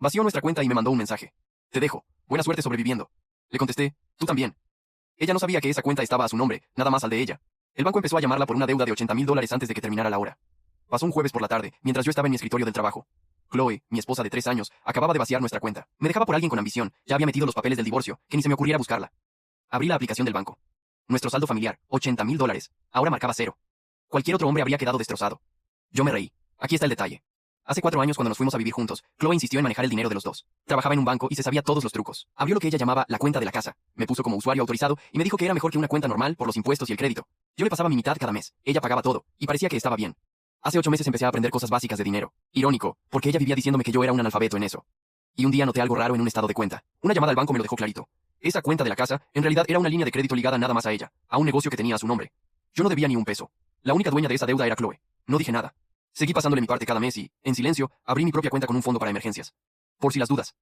Vació nuestra cuenta y me mandó un mensaje. Te dejo. Buena suerte sobreviviendo. Le contesté, tú también. Ella no sabía que esa cuenta estaba a su nombre, nada más al de ella. El banco empezó a llamarla por una deuda de $80,000 antes de que terminara la hora. Pasó un jueves por la tarde, mientras yo estaba en mi escritorio del trabajo. Chloe, mi esposa de 3 años, acababa de vaciar nuestra cuenta. Me dejaba por alguien con ambición, ya había metido los papeles del divorcio, que ni se me ocurriera buscarla. Abrí la aplicación del banco. Nuestro saldo familiar, $80,000. Ahora marcaba 0. Cualquier otro hombre habría quedado destrozado. Yo me reí. Aquí está el detalle. Hace 4 años cuando nos fuimos a vivir juntos, Chloe insistió en manejar el dinero de los dos. Trabajaba en un banco y se sabía todos los trucos. Abrió lo que ella llamaba la cuenta de la casa. Me puso como usuario autorizado y me dijo que era mejor que una cuenta normal por los impuestos y el crédito. Yo le pasaba mi mitad cada mes. Ella pagaba todo, y parecía que estaba bien. Hace 8 meses empecé a aprender cosas básicas de dinero. Irónico, porque ella vivía diciéndome que yo era un analfabeto en eso. Y un día noté algo raro en un estado de cuenta. Una llamada al banco me lo dejó clarito. Esa cuenta de la casa, en realidad era una línea de crédito ligada nada más a ella, a un negocio que tenía a su nombre. Yo no debía ni un peso. La única dueña de esa deuda era Chloe. No dije nada. Seguí pasándole mi parte cada mes y, en silencio, abrí mi propia cuenta con un fondo para emergencias. Por si las dudas.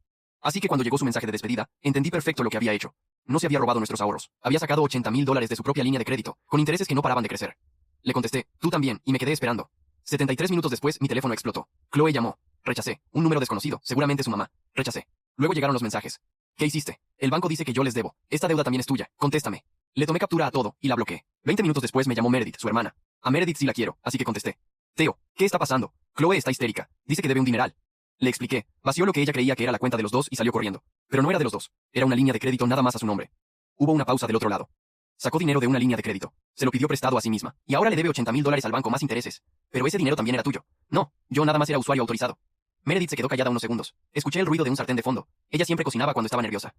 Así que cuando llegó su mensaje de despedida, entendí perfecto lo que había hecho. No se había robado nuestros ahorros. Había sacado $80,000 de su propia línea de crédito, con intereses que no paraban de crecer. Le contesté, tú también, y me quedé esperando. 73 minutos después, mi teléfono explotó. Chloe llamó. Rechacé. Un número desconocido, seguramente su mamá. Rechacé. Luego llegaron los mensajes. ¿Qué hiciste? El banco dice que yo les debo. Esta deuda también es tuya. Contéstame. Le tomé captura a todo, y la bloqueé. 20 minutos después me llamó Meredith, su hermana. A Meredith sí la quiero, así que contesté. Teo, ¿qué está pasando? Chloe está histérica. Dice que debe un dineral. Le expliqué. Vació lo que ella creía que era la cuenta de los dos y salió corriendo. Pero no era de los dos. Era una línea de crédito nada más a su nombre. Hubo una pausa del otro lado. Sacó dinero de una línea de crédito. Se lo pidió prestado a sí misma. Y ahora le debe $80,000 al banco más intereses. Pero ese dinero también era tuyo. No, yo nada más era usuario autorizado. Meredith se quedó callada unos segundos. Escuché el ruido de un sartén de fondo. Ella siempre cocinaba cuando estaba nerviosa.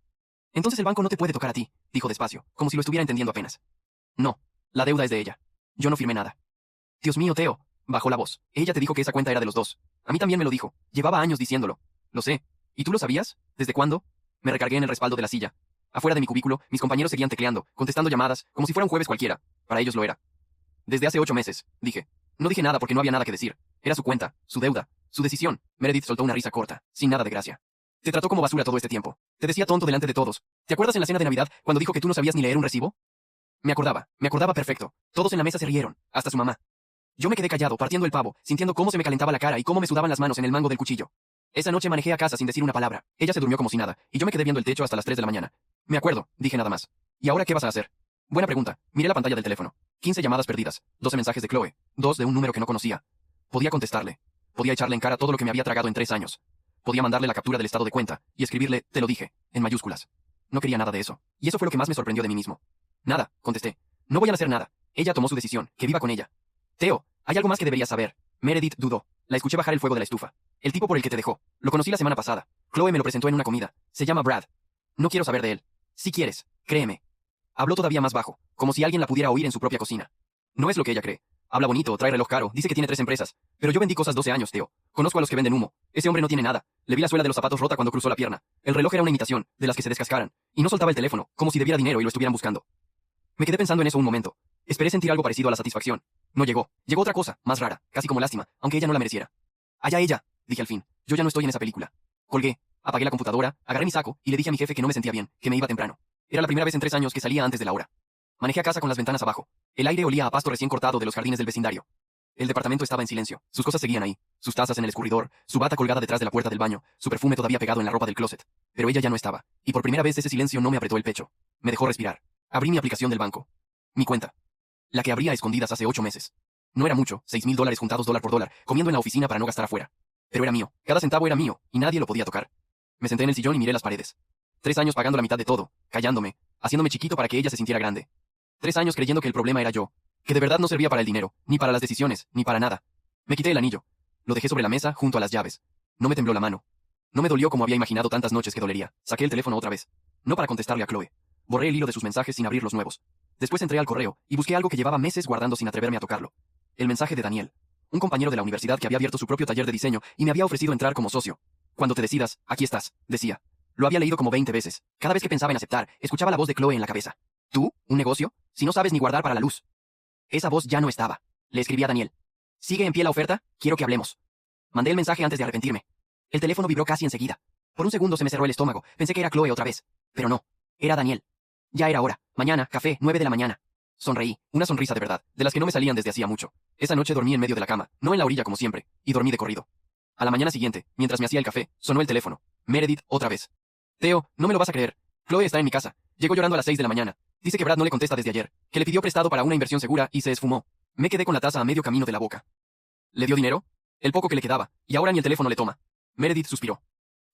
Entonces el banco no te puede tocar a ti, dijo despacio, como si lo estuviera entendiendo apenas. No, la deuda es de ella. Yo no firmé nada. Dios mío, Teo. Bajó la voz. Ella te dijo que esa cuenta era de los dos. A mí también me lo dijo. Llevaba años diciéndolo. Lo sé. ¿Y tú lo sabías? ¿Desde cuándo? Me recargué en el respaldo de la silla. Afuera de mi cubículo, mis compañeros seguían tecleando, contestando llamadas, como si fuera un jueves cualquiera. Para ellos lo era. Desde hace 8 meses, dije. No dije nada porque no había nada que decir. Era su cuenta, su deuda, su decisión. Meredith soltó una risa corta, sin nada de gracia. Te trató como basura todo este tiempo. Te decía tonto delante de todos. ¿Te acuerdas en la cena de Navidad cuando dijo que tú no sabías ni leer un recibo? Me acordaba perfecto. Todos en la mesa se rieron, hasta su mamá. Yo me quedé callado, partiendo el pavo, sintiendo cómo se me calentaba la cara y cómo me sudaban las manos en el mango del cuchillo. Esa noche manejé a casa sin decir una palabra. Ella se durmió como si nada, y yo me quedé viendo el techo hasta las 3 de la mañana. Me acuerdo, dije nada más. ¿Y ahora qué vas a hacer? Buena pregunta. Miré la pantalla del teléfono. 15 llamadas perdidas, 12 mensajes de Chloe, 2 de un número que no conocía. Podía contestarle. Podía echarle en cara todo lo que me había tragado en 3 años. Podía mandarle la captura del estado de cuenta y escribirle, te lo dije, en mayúsculas. No quería nada de eso. Y eso fue lo que más me sorprendió de mí mismo. Nada, contesté. No voy a hacer nada. Ella tomó su decisión, que viva con ella. Teo, hay algo más que deberías saber. Meredith dudó. La escuché bajar el fuego de la estufa. El tipo por el que te dejó. Lo conocí la semana pasada. Chloe me lo presentó en una comida. Se llama Brad. No quiero saber de él. Si quieres, créeme. Habló todavía más bajo, como si alguien la pudiera oír en su propia cocina. No es lo que ella cree. Habla bonito, trae reloj caro, dice que tiene 3 empresas. Pero yo vendí cosas 12 años, Teo. Conozco a los que venden humo. Ese hombre no tiene nada. Le vi la suela de los zapatos rota cuando cruzó la pierna. El reloj era una imitación, de las que se descascaran. Y no soltaba el teléfono, como si debiera dinero y lo estuvieran buscando. Me quedé pensando en eso un momento. Esperé sentir algo parecido a la satisfacción. No llegó. Llegó otra cosa, más rara, casi como lástima, aunque ella no la mereciera. Allá ella, dije al fin. Yo ya no estoy en esa película. Colgué, apagué la computadora, agarré mi saco y le dije a mi jefe que no me sentía bien, que me iba temprano. Era la primera vez en 3 años que salía antes de la hora. Manejé a casa con las ventanas abajo. El aire olía a pasto recién cortado de los jardines del vecindario. El departamento estaba en silencio. Sus cosas seguían ahí. Sus tazas en el escurridor, su bata colgada detrás de la puerta del baño, su perfume todavía pegado en la ropa del closet. Pero ella ya no estaba. Y por primera vez ese silencio no me apretó el pecho. Me dejó respirar. Abrí mi aplicación del banco. Mi cuenta. La que abría a escondidas hace 8 meses. No era mucho, $6,000 juntados dólar por dólar, comiendo en la oficina para no gastar afuera. Pero era mío. Cada centavo era mío, y nadie lo podía tocar. Me senté en el sillón y miré las paredes. 3 años pagando la mitad de todo, callándome, haciéndome chiquito para que ella se sintiera grande. 3 años creyendo que el problema era yo, que de verdad no servía para el dinero, ni para las decisiones, ni para nada. Me quité el anillo. Lo dejé sobre la mesa, junto a las llaves. No me tembló la mano. No me dolió como había imaginado tantas noches que dolería. Saqué el teléfono otra vez. No para contestarle a Chloe. Borré el hilo de sus mensajes sin abrir los nuevos. Después entré al correo, y busqué algo que llevaba meses guardando sin atreverme a tocarlo. El mensaje de Daniel. Un compañero de la universidad que había abierto su propio taller de diseño y me había ofrecido entrar como socio. Cuando te decidas, aquí estás, decía. Lo había leído como 20 veces. Cada vez que pensaba en aceptar, escuchaba la voz de Chloe en la cabeza. ¿Tú? ¿Un negocio? Si no sabes ni guardar para la luz. Esa voz ya no estaba. Le escribí a Daniel. ¿Sigue en pie la oferta? Quiero que hablemos. Mandé el mensaje antes de arrepentirme. El teléfono vibró casi enseguida. Por un segundo se me cerró el estómago. Pensé que era Chloe otra vez. Pero no. Era Daniel. Ya era hora. Mañana, café, 9 de la mañana. Sonreí. Una sonrisa de verdad, de las que no me salían desde hacía mucho. Esa noche dormí en medio de la cama, no en la orilla como siempre, y dormí de corrido. A la mañana siguiente, mientras me hacía el café, sonó el teléfono. Meredith, otra vez. Teo, no me lo vas a creer. Chloe está en mi casa. Llegó llorando a las 6 de la mañana. Dice que Brad no le contesta desde ayer, que le pidió prestado para una inversión segura y se esfumó. Me quedé con la taza a medio camino de la boca. ¿Le dio dinero? El poco que le quedaba, y ahora ni el teléfono le toma. Meredith suspiró.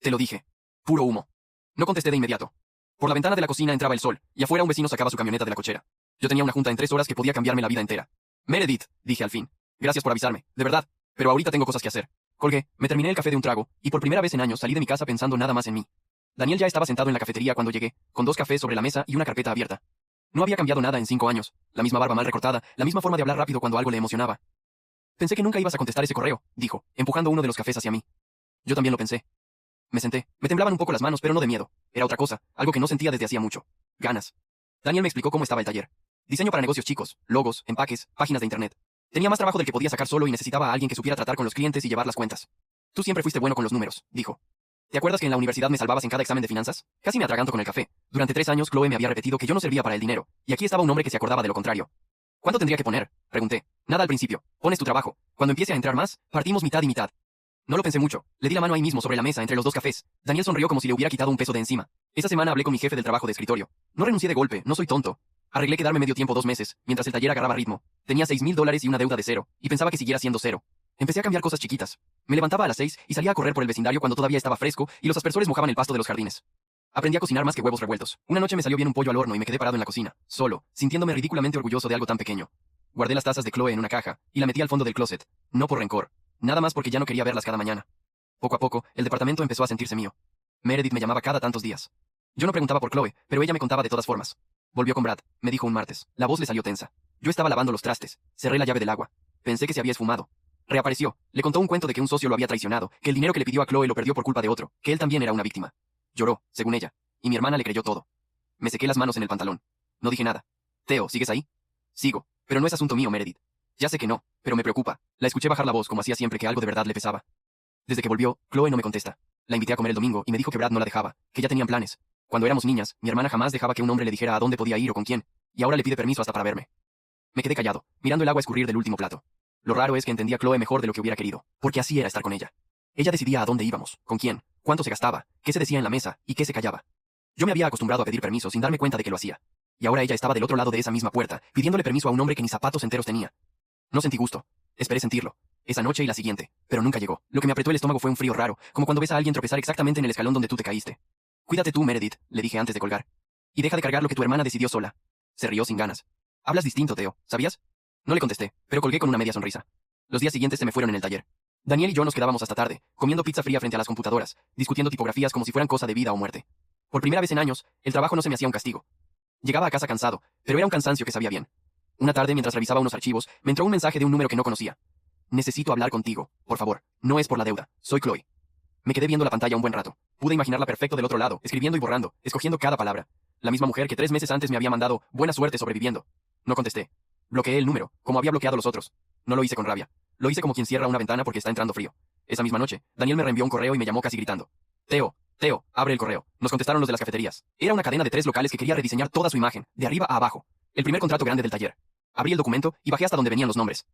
Te lo dije. Puro humo. No contesté de inmediato. Por la ventana de la cocina entraba el sol, y afuera un vecino sacaba su camioneta de la cochera. Yo tenía una junta en 3 horas que podía cambiarme la vida entera. Meredith, dije al fin. Gracias por avisarme, de verdad. Pero ahorita tengo cosas que hacer. Colgué, me terminé el café de un trago, y por primera vez en años salí de mi casa pensando nada más en mí. Daniel ya estaba sentado en la cafetería cuando llegué, con 2 cafés sobre la mesa y una carpeta abierta. No había cambiado nada en 5 años. La misma barba mal recortada, la misma forma de hablar rápido cuando algo le emocionaba. Pensé que nunca ibas a contestar ese correo, dijo, empujando uno de los cafés hacia mí. Yo también lo pensé. Me senté. Me temblaban un poco las manos, pero no de miedo. Era otra cosa, algo que no sentía desde hacía mucho. Ganas. Daniel me explicó cómo estaba el taller. Diseño para negocios chicos, logos, empaques, páginas de internet. Tenía más trabajo del que podía sacar solo y necesitaba a alguien que supiera tratar con los clientes y llevar las cuentas. Tú siempre fuiste bueno con los números, dijo. ¿Te acuerdas que en la universidad me salvabas en cada examen de finanzas? Casi me atraganto con el café. Durante 3 años Chloe me había repetido que yo no servía para el dinero, y aquí estaba un hombre que se acordaba de lo contrario. ¿Cuánto tendría que poner? Pregunté. Nada al principio. Pones tu trabajo. Cuando empiece a entrar más, partimos mitad y mitad. No lo pensé mucho. Le di la mano ahí mismo sobre la mesa entre los 2 cafés. Daniel sonrió como si le hubiera quitado un peso de encima. Esa semana hablé con mi jefe del trabajo de escritorio. No renuncié de golpe, no soy tonto. Arreglé quedarme medio tiempo 2 meses, mientras el taller agarraba ritmo. Tenía $6,000 y una deuda de 0, y pensaba que siguiera siendo 0. Empecé a cambiar cosas chiquitas. Me levantaba a las 6 y salía a correr por el vecindario cuando todavía estaba fresco y los aspersores mojaban el pasto de los jardines. Aprendí a cocinar más que huevos revueltos. Una noche me salió bien un pollo al horno y me quedé parado en la cocina, solo, sintiéndome ridículamente orgulloso de algo tan pequeño. Guardé las tazas de Chloe en una caja y la metí al fondo del closet, no por rencor, nada más porque ya no quería verlas cada mañana. Poco a poco, el departamento empezó a sentirse mío. Meredith me llamaba cada tantos días. Yo no preguntaba por Chloe, pero ella me contaba de todas formas. Volvió con Brad, me dijo un martes. La voz le salió tensa. Yo estaba lavando los trastes. Cerré la llave del agua. Pensé que se había esfumado. Reapareció. Le contó un cuento de que un socio lo había traicionado, que el dinero que le pidió a Chloe lo perdió por culpa de otro, que él también era una víctima. Lloró, según ella. Y mi hermana le creyó todo. Me sequé las manos en el pantalón. No dije nada. Teo, ¿sigues ahí? Sigo. Pero no es asunto mío, Meredith. Ya sé que no, pero me preocupa. La escuché bajar la voz como hacía siempre que algo de verdad le pesaba. Desde que volvió, Chloe no me contesta. La invité a comer el domingo y me dijo que Brad no la dejaba, que ya tenían planes. Cuando éramos niñas, mi hermana jamás dejaba que un hombre le dijera a dónde podía ir o con quién, y ahora le pide permiso hasta para verme. Me quedé callado, mirando el agua escurrir del último plato. Lo raro es que entendía a Chloe mejor de lo que hubiera querido, porque así era estar con ella. Ella decidía a dónde íbamos, con quién, cuánto se gastaba, qué se decía en la mesa y qué se callaba. Yo me había acostumbrado a pedir permiso sin darme cuenta de que lo hacía. Y ahora ella estaba del otro lado de esa misma puerta, pidiéndole permiso a un hombre que ni zapatos enteros tenía. No sentí gusto. Esperé sentirlo. Esa noche y la siguiente, pero nunca llegó. Lo que me apretó el estómago fue un frío raro, como cuando ves a alguien tropezar exactamente en el escalón donde tú te caíste. Cuídate tú, Meredith, le dije antes de colgar. Y deja de cargar lo que tu hermana decidió sola. Se rió sin ganas. Hablas distinto, Teo, ¿sabías? No le contesté, pero colgué con una media sonrisa. Los días siguientes se me fueron en el taller. Daniel y yo nos quedábamos hasta tarde, comiendo pizza fría frente a las computadoras, discutiendo tipografías como si fueran cosa de vida o muerte. Por primera vez en años, el trabajo no se me hacía un castigo. Llegaba a casa cansado, pero era un cansancio que sabía bien. Una tarde, mientras revisaba unos archivos, me entró un mensaje de un número que no conocía. Necesito hablar contigo, por favor. No es por la deuda. Soy Chloe. Me quedé viendo la pantalla un buen rato. Pude imaginarla perfecto del otro lado, escribiendo y borrando, escogiendo cada palabra. La misma mujer que 3 meses antes me había mandado buena suerte sobreviviendo. No contesté. Bloqueé el número, como había bloqueado los otros. No lo hice con rabia. Lo hice como quien cierra una ventana porque está entrando frío. Esa misma noche, Daniel me reenvió un correo y me llamó casi gritando. Teo, abre el correo. Nos contestaron los de las cafeterías. Era una cadena de 3 locales que quería rediseñar toda su imagen, de arriba a abajo. El primer contrato grande del taller. Abrí el documento y bajé hasta donde venían los nombres.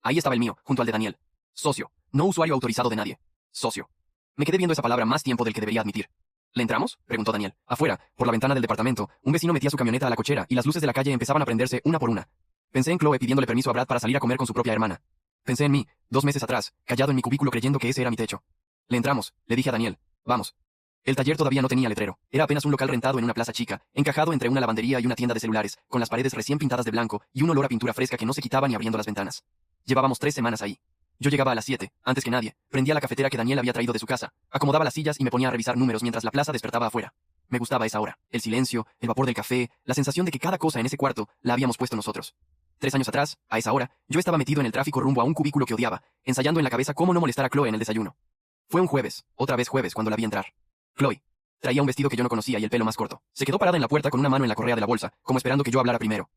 Ahí estaba el mío, junto al de Daniel. Socio. No usuario autorizado de nadie. Socio. Me quedé viendo esa palabra más tiempo del que debería admitir. ¿Le entramos? Preguntó Daniel. Afuera, por la ventana del departamento, un vecino metía su camioneta a la cochera y las luces de la calle empezaban a prenderse una por una. Pensé en Chloe pidiéndole permiso a Brad para salir a comer con su propia hermana. Pensé en mí, 2 meses atrás, callado en mi cubículo creyendo que ese era mi techo. Le entramos, le dije a Daniel. Vamos. El taller todavía no tenía letrero. Era apenas un local rentado en una plaza chica, encajado entre una lavandería y una tienda de celulares, con las paredes recién pintadas de blanco y un olor a pintura fresca que no se quitaba ni abriendo las ventanas. Llevábamos 3 semanas ahí. Yo llegaba a las 7, antes que nadie, prendía la cafetera que Daniel había traído de su casa, acomodaba las sillas y me ponía a revisar números mientras la plaza despertaba afuera. Me gustaba esa hora, el silencio, el vapor del café, la sensación de que cada cosa en ese cuarto la habíamos puesto nosotros. 3 años atrás, a esa hora, yo estaba metido en el tráfico rumbo a un cubículo que odiaba, ensayando en la cabeza cómo no molestar a Chloe en el desayuno. Fue un jueves, otra vez jueves, cuando la vi entrar. Chloe. Traía un vestido que yo no conocía y el pelo más corto. Se quedó parada en la puerta con una mano en la correa de la bolsa, como esperando que yo hablara primero.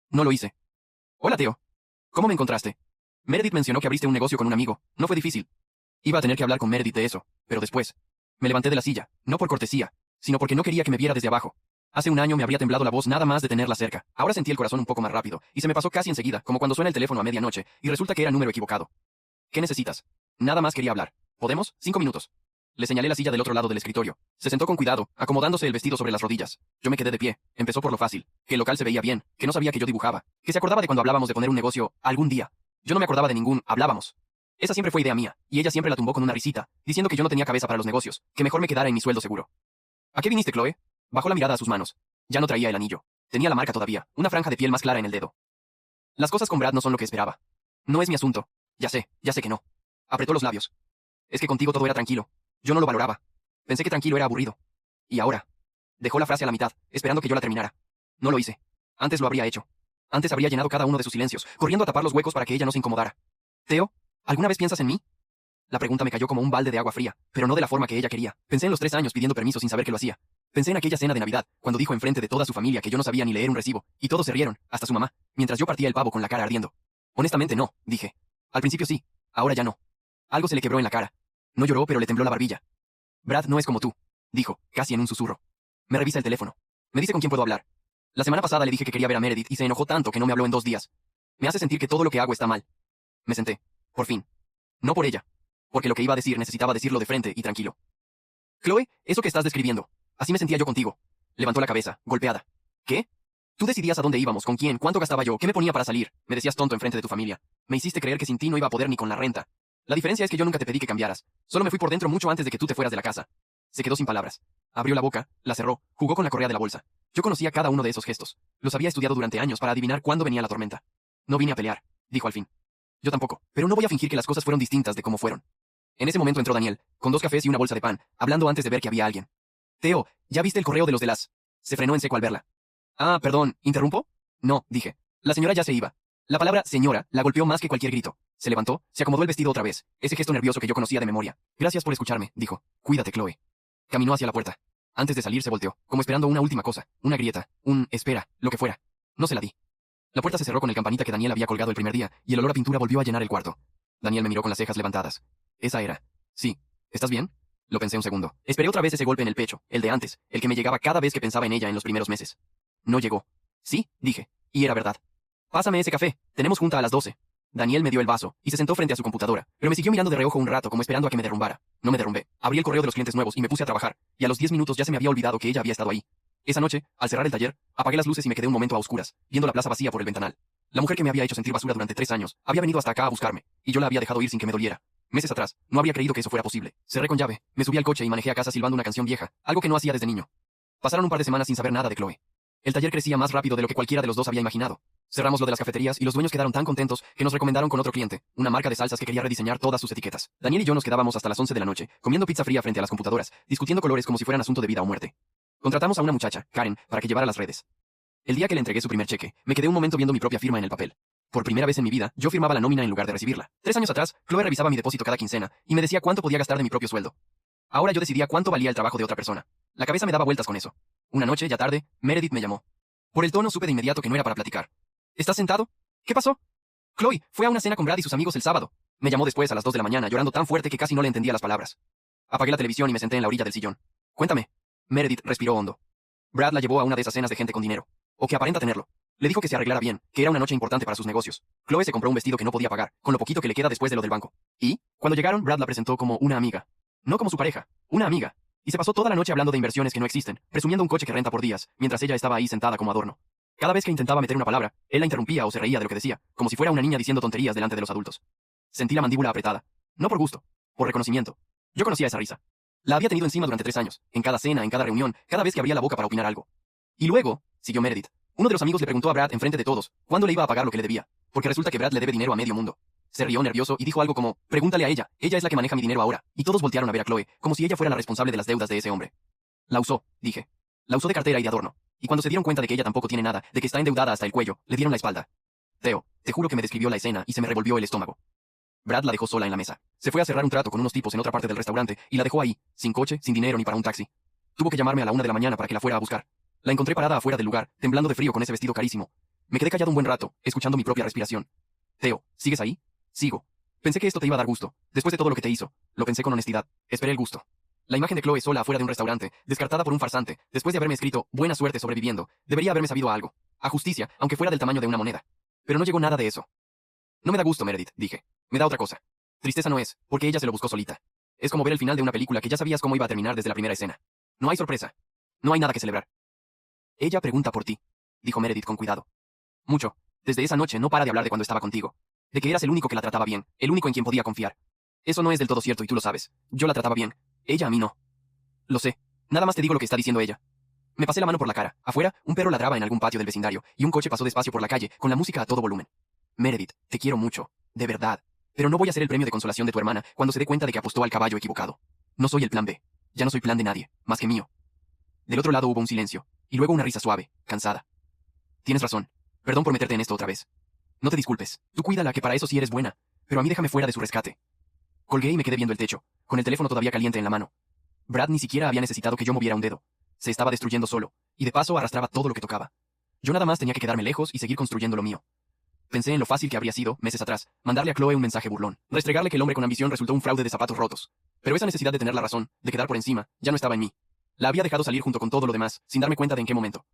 No lo hice. Hola, Teo. ¿Cómo me encontraste? Meredith mencionó que abriste un negocio con un amigo. No fue difícil. Iba a tener que hablar con Meredith de eso, pero después. Me levanté de la silla, no por cortesía, sino porque no quería que me viera desde abajo. Hace un año me habría temblado la voz nada más de tenerla cerca. Ahora sentí el corazón un poco más rápido, y se me pasó casi enseguida, como cuando suena el teléfono a medianoche, y resulta que era el número equivocado. ¿Qué necesitas? Nada más quería hablar. ¿Podemos? 5 minutos. Le señalé la silla del otro lado del escritorio. Se sentó con cuidado, acomodándose el vestido sobre las rodillas. Yo me quedé de pie. Empezó por lo fácil. Que el local se veía bien, que no sabía que yo dibujaba, que se acordaba de cuando hablábamos de poner un negocio algún día. Yo no me acordaba de ningún hablábamos. Esa siempre fue idea mía, y ella siempre la tumbó con una risita, diciendo que yo no tenía cabeza para los negocios, que mejor me quedara en mi sueldo seguro. ¿A qué viniste, Chloe? Bajó la mirada a sus manos. Ya no traía el anillo. Tenía la marca todavía, una franja de piel más clara en el dedo. Las cosas con Brad no son lo que esperaba. No es mi asunto. Ya sé que no. Apretó los labios. Es que contigo todo era tranquilo. Yo no lo valoraba. Pensé que tranquilo era aburrido. Y ahora. Dejó la frase a la mitad, esperando que yo la terminara. No lo hice. Antes lo habría hecho. Antes habría llenado cada uno de sus silencios, corriendo a tapar los huecos para que ella no se incomodara. Teo, ¿alguna vez piensas en mí? La pregunta me cayó como un balde de agua fría, pero no de la forma que ella quería. Pensé en los 3 años pidiendo permiso sin saber que lo hacía. Pensé en aquella cena de Navidad, cuando dijo enfrente de toda su familia que yo no sabía ni leer un recibo, y todos se rieron, hasta su mamá, mientras yo partía el pavo con la cara ardiendo. Honestamente no, dije. Al principio sí, ahora ya no. Algo se le quebró en la cara. No lloró, pero le tembló la barbilla. Brad no es como tú, dijo, casi en un susurro. Me revisa el teléfono. Me dice con quién puedo hablar. La semana pasada le dije que quería ver a Meredith y se enojó tanto que no me habló en 2 días. Me hace sentir que todo lo que hago está mal. Me senté. Por fin. No por ella. Porque lo que iba a decir necesitaba decirlo de frente y tranquilo. Chloe, eso que estás describiendo. Así me sentía yo contigo. Levantó la cabeza, golpeada. ¿Qué? Tú decidías a dónde íbamos, con quién, cuánto gastaba yo, qué me ponía para salir. Me decías tonto enfrente de tu familia. Me hiciste creer que sin ti no iba a poder ni con la renta. La diferencia es que yo nunca te pedí que cambiaras. Solo me fui por dentro mucho antes de que tú te fueras de la casa. Se quedó sin palabras. Abrió la boca, la cerró, jugó con la correa de la bolsa. Yo conocía cada uno de esos gestos. Los había estudiado durante años para adivinar cuándo venía la tormenta. No vine a pelear, dijo al fin. Yo tampoco, pero no voy a fingir que las cosas fueron distintas de cómo fueron. En ese momento entró Daniel, con 2 cafés y una bolsa de pan, hablando antes de ver que había alguien. Teo, ¿ya viste el correo de los de las...? Se frenó en seco al verla. Ah, perdón, ¿interrumpo? No, dije. La señora ya se iba. La palabra señora la golpeó más que cualquier grito. Se levantó, se acomodó el vestido otra vez, ese gesto nervioso que yo conocía de memoria. Gracias por escucharme, dijo. Cuídate, Chloe. Caminó hacia la puerta. Antes de salir se volteó, como esperando una última cosa, una grieta, un espera, lo que fuera. No se la di. La puerta se cerró con el campanita que Daniel había colgado el primer día, y el olor a pintura volvió a llenar el cuarto. Daniel me miró con las cejas levantadas. Esa era. Sí. ¿Estás bien? Lo pensé un segundo. Esperé otra vez ese golpe en el pecho, el de antes, el que me llegaba cada vez que pensaba en ella en los primeros meses. No llegó. Sí, dije. Y era verdad. Pásame ese café. Tenemos junta a las 12. Daniel me dio el vaso, y se sentó frente a su computadora, pero me siguió mirando de reojo un rato como esperando a que me derrumbara. No me derrumbé. Abrí el correo de los clientes nuevos y me puse a trabajar, y a los 10 minutos ya se me había olvidado que ella había estado ahí. Esa noche, al cerrar el taller, apagué las luces y me quedé un momento a oscuras, viendo la plaza vacía por el ventanal. La mujer que me había hecho sentir basura durante 3 años, había venido hasta acá a buscarme, y yo la había dejado ir sin que me doliera. Meses atrás, no habría creído que eso fuera posible. Cerré con llave, me subí al coche y manejé a casa silbando una canción vieja, algo que no hacía desde niño. Pasaron un par de semanas sin saber nada de Chloe. El taller crecía más rápido de lo que cualquiera de los dos había imaginado. Cerramos lo de las cafeterías y los dueños quedaron tan contentos que nos recomendaron con otro cliente, una marca de salsas que quería rediseñar todas sus etiquetas. Daniel y yo nos quedábamos hasta las 11 de la noche, comiendo pizza fría frente a las computadoras, discutiendo colores como si fueran asunto de vida o muerte. Contratamos a una muchacha, Karen, para que llevara las redes. El día que le entregué su primer cheque, me quedé un momento viendo mi propia firma en el papel. Por primera vez en mi vida, yo firmaba la nómina en lugar de recibirla. 3 años atrás, Chloe revisaba mi depósito cada quincena y me decía cuánto podía gastar de mi propio sueldo. Ahora yo decidía cuánto valía el trabajo de otra persona. La cabeza me daba vueltas con eso. Una noche, ya tarde, Meredith me llamó. Por el tono supe de inmediato que no era para platicar. ¿Estás sentado? ¿Qué pasó? Chloe, fue a una cena con Brad y sus amigos el sábado. Me llamó después a las 2 de la mañana, llorando tan fuerte que casi no le entendía las palabras. Apagué la televisión y me senté en la orilla del sillón. Cuéntame. Meredith respiró hondo. Brad la llevó a una de esas cenas de gente con dinero. O que aparenta tenerlo. Le dijo que se arreglara bien, que era una noche importante para sus negocios. Chloe se compró un vestido que no podía pagar, con lo poquito que le queda después de lo del banco. Y, cuando llegaron, Brad la presentó como una amiga. No como su pareja, una amiga. Y se pasó toda la noche hablando de inversiones que no existen, presumiendo un coche que renta por días, mientras ella estaba ahí sentada como adorno. Cada vez que intentaba meter una palabra, él la interrumpía o se reía de lo que decía, como si fuera una niña diciendo tonterías delante de los adultos. Sentí la mandíbula apretada. No por gusto, por reconocimiento. Yo conocía esa risa. La había tenido encima durante 3 años, en cada cena, en cada reunión, cada vez que abría la boca para opinar algo. Y luego, siguió Meredith, uno de los amigos le preguntó a Brad enfrente de todos cuándo le iba a pagar lo que le debía, porque resulta que Brad le debe dinero a medio mundo. Se rió nervioso y dijo algo como, pregúntale a ella es la que maneja mi dinero ahora, y todos voltearon a ver a Chloe, como si ella fuera la responsable de las deudas de ese hombre. La usó, dije. La usó de cartera y de adorno. Y cuando se dieron cuenta de que ella tampoco tiene nada, de que está endeudada hasta el cuello, le dieron la espalda. Teo, te juro que me describió la escena y se me revolvió el estómago. Brad la dejó sola en la mesa. Se fue a cerrar un trato con unos tipos en otra parte del restaurante y la dejó ahí, sin coche, sin dinero ni para un taxi. Tuvo que llamarme a la 1 de la mañana para que la fuera a buscar. La encontré parada afuera del lugar, temblando de frío con ese vestido carísimo. Me quedé callado un buen rato, escuchando mi propia respiración. Teo, ¿sigues ahí? Sigo. Pensé que esto te iba a dar gusto. Después de todo lo que te hizo, lo pensé con honestidad. Esperé el gusto. La imagen de Chloe sola afuera de un restaurante, descartada por un farsante, después de haberme escrito, buena suerte sobreviviendo, debería haberme sabido a algo. A justicia, aunque fuera del tamaño de una moneda. Pero no llegó nada de eso. No me da gusto, Meredith, dije. Me da otra cosa. Tristeza no es, porque ella se lo buscó solita. Es como ver el final de una película que ya sabías cómo iba a terminar desde la primera escena. No hay sorpresa. No hay nada que celebrar. Ella pregunta por ti, dijo Meredith con cuidado. Mucho. Desde esa noche no para de hablar de cuando estaba contigo. De que eras el único que la trataba bien, el único en quien podía confiar. Eso no es del todo cierto y tú lo sabes. Yo la trataba bien. Ella a mí no. Lo sé. Nada más te digo lo que está diciendo ella. Me pasé la mano por la cara. Afuera, un perro ladraba en algún patio del vecindario, y un coche pasó despacio por la calle, con la música a todo volumen. Meredith, te quiero mucho. De verdad. Pero no voy a ser el premio de consolación de tu hermana cuando se dé cuenta de que apostó al caballo equivocado. No soy el plan B. Ya no soy plan de nadie, más que mío. Del otro lado hubo un silencio, y luego una risa suave, cansada. Tienes razón. Perdón por meterte en esto otra vez. No te disculpes. Tú cuídala, que para eso sí eres buena. Pero a mí déjame fuera de su rescate. Colgué y me quedé viendo el techo, con el teléfono todavía caliente en la mano. Brad ni siquiera había necesitado que yo moviera un dedo. Se estaba destruyendo solo, y de paso arrastraba todo lo que tocaba. Yo nada más tenía que quedarme lejos y seguir construyendo lo mío. Pensé en lo fácil que habría sido, meses atrás, mandarle a Chloe un mensaje burlón, restregarle que el hombre con ambición resultó un fraude de zapatos rotos. Pero esa necesidad de tener la razón, de quedar por encima, ya no estaba en mí. La había dejado salir junto con todo lo demás, sin darme cuenta de en qué momento.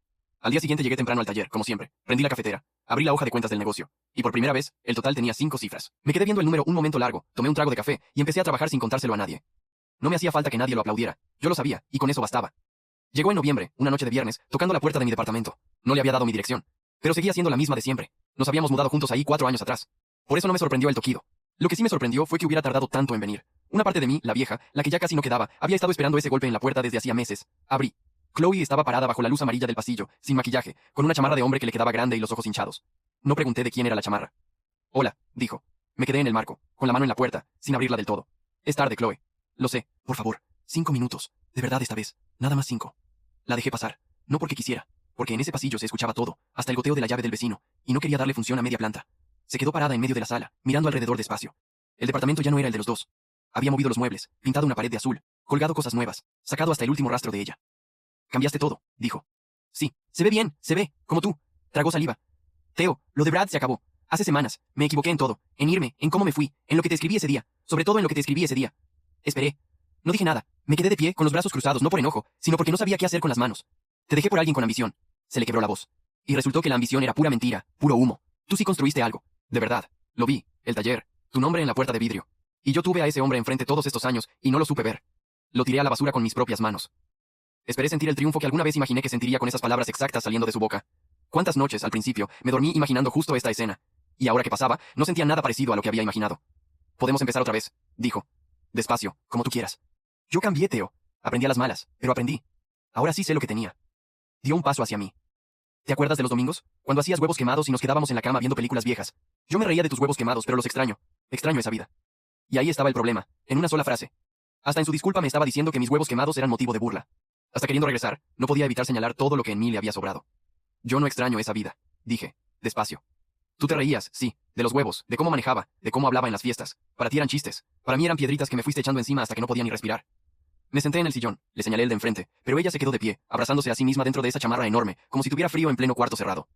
Al día siguiente llegué temprano al taller, como siempre. Prendí la cafetera, abrí la hoja de cuentas del negocio, y por primera vez, el total tenía 5 cifras. Me quedé viendo el número un momento largo, tomé un trago de café, y empecé a trabajar sin contárselo a nadie. No me hacía falta que nadie lo aplaudiera, yo lo sabía, y con eso bastaba. Llegó en noviembre, una noche de viernes, tocando la puerta de mi departamento. No le había dado mi dirección, pero seguía siendo la misma de siempre. Nos habíamos mudado juntos ahí 4 años atrás. Por eso no me sorprendió el toquido. Lo que sí me sorprendió fue que hubiera tardado tanto en venir. Una parte de mí, la vieja, la que ya casi no quedaba, había estado esperando ese golpe en la puerta desde hacía meses. Abrí. Chloe estaba parada bajo la luz amarilla del pasillo, sin maquillaje, con una chamarra de hombre que le quedaba grande y los ojos hinchados. No pregunté de quién era la chamarra. Hola, dijo. Me quedé en el marco, con la mano en la puerta, sin abrirla del todo. Es tarde, Chloe. Lo sé. Por favor, 5 minutos. De verdad esta vez. Nada más 5. La dejé pasar. No porque quisiera. Porque en ese pasillo se escuchaba todo, hasta el goteo de la llave del vecino, y no quería darle función a media planta. Se quedó parada en medio de la sala, mirando alrededor despacio. El departamento ya no era el de los dos. Había movido los muebles, pintado una pared de azul, colgado cosas nuevas, sacado hasta el último rastro de ella. Cambiaste todo, dijo. Sí, se ve bien, se ve, como tú. Tragó saliva. Theo, lo de Brad se acabó. Hace semanas, me equivoqué en todo, en irme, en cómo me fui, en lo que te escribí ese día, sobre todo en lo que te escribí ese día. Esperé. No dije nada, me quedé de pie, con los brazos cruzados, no por enojo, sino porque no sabía qué hacer con las manos. Te dejé por alguien con ambición. Se le quebró la voz. Y resultó que la ambición era pura mentira, puro humo. Tú sí construiste algo. De verdad. Lo vi, el taller, tu nombre en la puerta de vidrio. Y yo tuve a ese hombre enfrente todos estos años, y no lo supe ver. Lo tiré a la basura con mis propias manos. Esperé sentir el triunfo que alguna vez imaginé que sentiría con esas palabras exactas saliendo de su boca. ¿Cuántas noches, al principio, me dormí imaginando justo esta escena? Y ahora que pasaba, no sentía nada parecido a lo que había imaginado. Podemos empezar otra vez, dijo. Despacio, como tú quieras. Yo cambié, Theo. Aprendí a las malas, pero aprendí. Ahora sí sé lo que tenía. Dio un paso hacia mí. ¿Te acuerdas de los domingos? Cuando hacías huevos quemados y nos quedábamos en la cama viendo películas viejas. Yo me reía de tus huevos quemados, pero los extraño. Extraño esa vida. Y ahí estaba el problema, en una sola frase. Hasta en su disculpa me estaba diciendo que mis huevos quemados eran motivo de burla. Hasta queriendo regresar, no podía evitar señalar todo lo que en mí le había sobrado. Yo no extraño esa vida, dije, despacio. Tú te reías, sí, de los huevos, de cómo manejaba, de cómo hablaba en las fiestas. Para ti eran chistes. Para mí eran piedritas que me fuiste echando encima hasta que no podía ni respirar. Me senté en el sillón, le señalé el de enfrente, pero ella se quedó de pie, abrazándose a sí misma dentro de esa chamarra enorme, como si tuviera frío en pleno cuarto cerrado.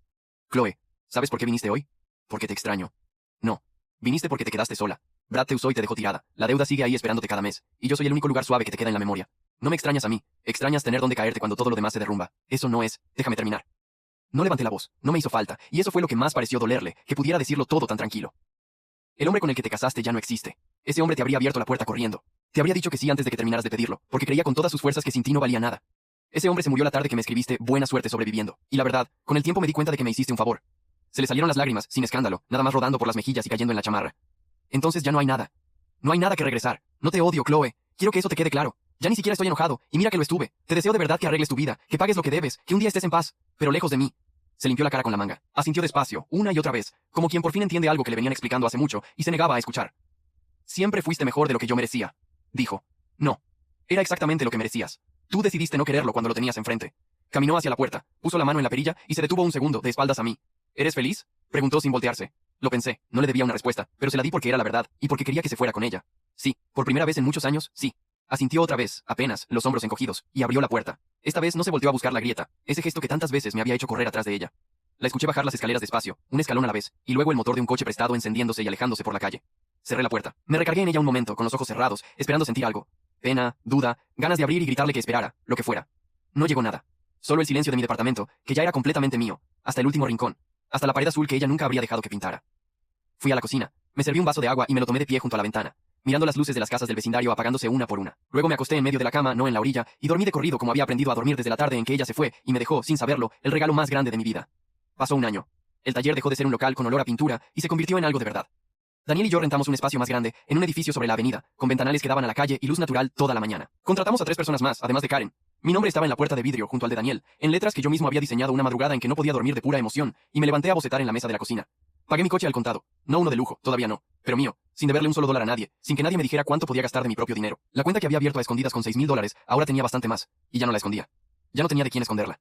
Chloe, ¿sabes por qué viniste hoy? Porque te extraño. No. Viniste porque te quedaste sola. Brad te usó y te dejó tirada. La deuda sigue ahí esperándote cada mes, y yo soy el único lugar suave que te queda en la memoria. No me extrañas a mí, extrañas tener donde caerte cuando todo lo demás se derrumba. Eso no es, déjame terminar. No levanté la voz, no me hizo falta, y eso fue lo que más pareció dolerle, que pudiera decirlo todo tan tranquilo. El hombre con el que te casaste ya no existe. Ese hombre te habría abierto la puerta corriendo. Te habría dicho que sí antes de que terminaras de pedirlo, porque creía con todas sus fuerzas que sin ti no valía nada. Ese hombre se murió la tarde que me escribiste buena suerte sobreviviendo, y la verdad, con el tiempo me di cuenta de que me hiciste un favor. Se le salieron las lágrimas, sin escándalo, nada más rodando por las mejillas y cayendo en la chamarra. Entonces ya no hay nada. No hay nada que regresar. No te odio, Chloe. Quiero que eso te quede claro. Ya ni siquiera estoy enojado, y mira que lo estuve. Te deseo de verdad que arregles tu vida, que pagues lo que debes, que un día estés en paz, pero lejos de mí. Se limpió la cara con la manga, asintió despacio, una y otra vez, como quien por fin entiende algo que le venían explicando hace mucho, y se negaba a escuchar. Siempre fuiste mejor de lo que yo merecía, dijo. No. Era exactamente lo que merecías. Tú decidiste no quererlo cuando lo tenías enfrente. Caminó hacia la puerta, puso la mano en la perilla y se detuvo un segundo, de espaldas a mí. ¿Eres feliz? Preguntó sin voltearse. Lo pensé, no le debía una respuesta, pero se la di porque era la verdad, y porque quería que se fuera con ella. Sí, por primera vez en muchos años, sí. Asintió otra vez, apenas, los hombros encogidos, y abrió la puerta. Esta vez no se volteó a buscar la grieta, ese gesto que tantas veces me había hecho correr atrás de ella. La escuché bajar las escaleras despacio, un escalón a la vez, y luego el motor de un coche prestado encendiéndose y alejándose por la calle. Cerré la puerta. Me recargué en ella un momento, con los ojos cerrados, esperando sentir algo. Pena, duda, ganas de abrir y gritarle que esperara, lo que fuera. No llegó nada. Solo el silencio de mi departamento, que ya era completamente mío, hasta el último rincón, hasta la pared azul que ella nunca habría dejado que pintara. Fui a la cocina, me serví un vaso de agua y me lo tomé de pie junto a la ventana. mirando las luces de las casas del vecindario apagándose una por una. Luego me acosté en medio de la cama, no en la orilla, y dormí de corrido como había aprendido a dormir desde la tarde en que ella se fue y me dejó, sin saberlo, el regalo más grande de mi vida. Pasó un año. El taller dejó de ser un local con olor a pintura y se convirtió en algo de verdad. Daniel y yo rentamos un espacio más grande, en un edificio sobre la avenida, con ventanales que daban a la calle y luz natural toda la mañana. Contratamos a 3 personas más, además de Karen. Mi nombre estaba en la puerta de vidrio, junto al de Daniel, en letras que yo mismo había diseñado una madrugada en que no podía dormir de pura emoción, y me levanté a bocetar en la mesa de la cocina. Pagué mi coche al contado. No uno de lujo, todavía no, pero mío, sin deberle un solo dólar a nadie, sin que nadie me dijera cuánto podía gastar de mi propio dinero. La cuenta que había abierto a escondidas con $6,000, ahora tenía bastante más, y ya no la escondía. Ya no tenía de quién esconderla.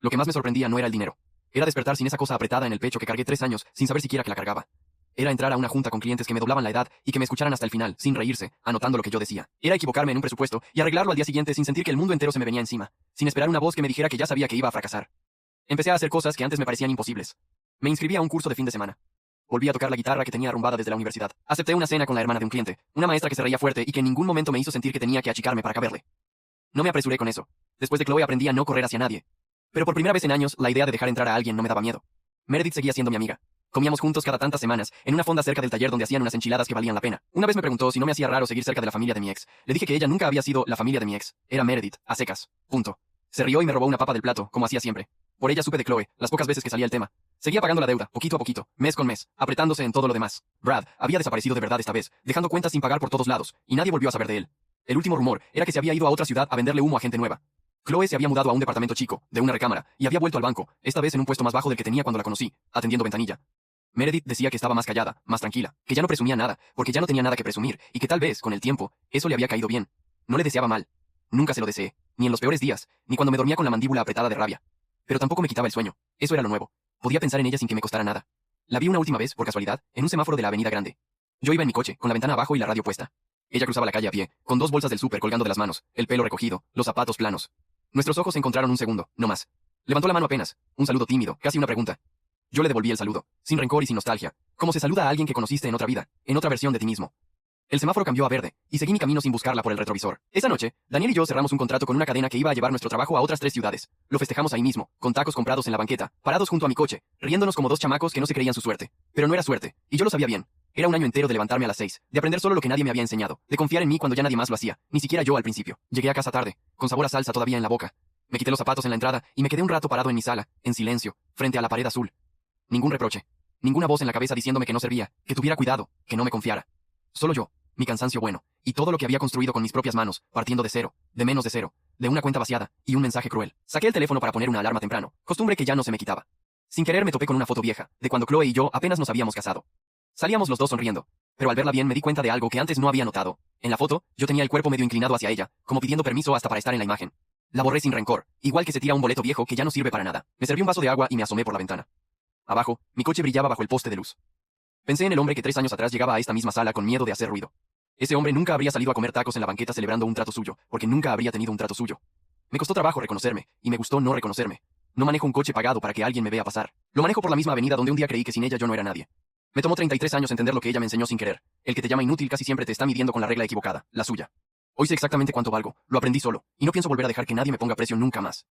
Lo que más me sorprendía no era el dinero. Era despertar sin esa cosa apretada en el pecho que cargué 3 años, sin saber siquiera que la cargaba. Era entrar a una junta con clientes que me doblaban la edad y que me escucharan hasta el final, sin reírse, anotando lo que yo decía. Era equivocarme en un presupuesto y arreglarlo al día siguiente sin sentir que el mundo entero se me venía encima, sin esperar una voz que me dijera que ya sabía que iba a fracasar. Empecé a hacer cosas que antes me parecían imposibles. Me inscribí a un curso de fin de semana. Volví a tocar la guitarra que tenía arrumbada desde la universidad. Acepté una cena con la hermana de un cliente, una maestra que se reía fuerte y que en ningún momento me hizo sentir que tenía que achicarme para caberle. No me apresuré con eso. Después de Chloe aprendí a no correr hacia nadie. Pero por primera vez en años, la idea de dejar entrar a alguien no me daba miedo. Meredith seguía siendo mi amiga. Comíamos juntos cada tantas semanas, en una fonda cerca del taller donde hacían unas enchiladas que valían la pena. Una vez me preguntó si no me hacía raro seguir cerca de la familia de mi ex. Le dije que ella nunca había sido la familia de mi ex. Era Meredith, a secas. Punto. Se rió y me robó una papa del plato, como hacía siempre. Por ella supe de Chloe, las pocas veces que salía el tema. Seguía pagando la deuda, poquito a poquito, mes con mes, apretándose en todo lo demás. Brad había desaparecido de verdad esta vez, dejando cuentas sin pagar por todos lados, y nadie volvió a saber de él. El último rumor era que se había ido a otra ciudad a venderle humo a gente nueva. Chloe se había mudado a un departamento chico, de una recámara, y había vuelto al banco, esta vez en un puesto más bajo del que tenía cuando la conocí, atendiendo ventanilla. Meredith decía que estaba más callada, más tranquila, que ya no presumía nada, porque ya no tenía nada que presumir, y que tal vez, con el tiempo, eso le había caído bien. No le deseaba mal. Nunca se lo deseé, ni en los peores días, ni cuando me dormía con la mandíbula apretada de rabia. Pero tampoco me quitaba el sueño. Eso era lo nuevo. Podía pensar en ella sin que me costara nada. La vi una última vez, por casualidad, en un semáforo de la avenida grande. Yo iba en mi coche, con la ventana abajo y la radio puesta. Ella cruzaba la calle a pie, con 2 bolsas del súper colgando de las manos, el pelo recogido, los zapatos planos. Nuestros ojos se encontraron un segundo, no más. Levantó la mano apenas, un saludo tímido, casi una pregunta. Yo le devolví el saludo, sin rencor y sin nostalgia, como se saluda a alguien que conociste en otra vida, en otra versión de ti mismo. El semáforo cambió a verde, y seguí mi camino sin buscarla por el retrovisor. Esa noche, Daniel y yo cerramos un contrato con una cadena que iba a llevar nuestro trabajo a otras 3 ciudades. Lo festejamos ahí mismo, con tacos comprados en la banqueta, parados junto a mi coche, riéndonos como 2 chamacos que no se creían su suerte. Pero no era suerte, y yo lo sabía bien. Era un año entero de levantarme a las 6, de aprender solo lo que nadie me había enseñado, de confiar en mí cuando ya nadie más lo hacía, ni siquiera yo al principio. Llegué a casa tarde, con sabor a salsa todavía en la boca. Me quité los zapatos en la entrada y me quedé un rato parado en mi sala, en silencio, frente a la pared azul. Ningún reproche. Ninguna voz en la cabeza diciéndome que no servía, que tuviera cuidado, que no me confiara. Solo yo, mi cansancio bueno, y todo lo que había construido con mis propias manos, partiendo de cero, de menos de cero, de una cuenta vaciada, y un mensaje cruel. Saqué el teléfono para poner una alarma temprano, costumbre que ya no se me quitaba. Sin querer me topé con una foto vieja, de cuando Chloe y yo apenas nos habíamos casado. Salíamos los dos sonriendo, pero al verla bien me di cuenta de algo que antes no había notado. En la foto, yo tenía el cuerpo medio inclinado hacia ella, como pidiendo permiso hasta para estar en la imagen. La borré sin rencor, igual que se tira un boleto viejo que ya no sirve para nada. Me serví un vaso de agua y me asomé por la ventana. Abajo, mi coche brillaba bajo el poste de luz. Pensé en el hombre que 3 años atrás llegaba a esta misma sala con miedo de hacer ruido. Ese hombre nunca habría salido a comer tacos en la banqueta celebrando un trato suyo, porque nunca habría tenido un trato suyo. Me costó trabajo reconocerme, y me gustó no reconocerme. No manejo un coche pagado para que alguien me vea pasar. Lo manejo por la misma avenida donde un día creí que sin ella yo no era nadie. Me tomó 33 años entender lo que ella me enseñó sin querer. El que te llama inútil casi siempre te está midiendo con la regla equivocada, la suya. Hoy sé exactamente cuánto valgo, lo aprendí solo, y no pienso volver a dejar que nadie me ponga precio nunca más.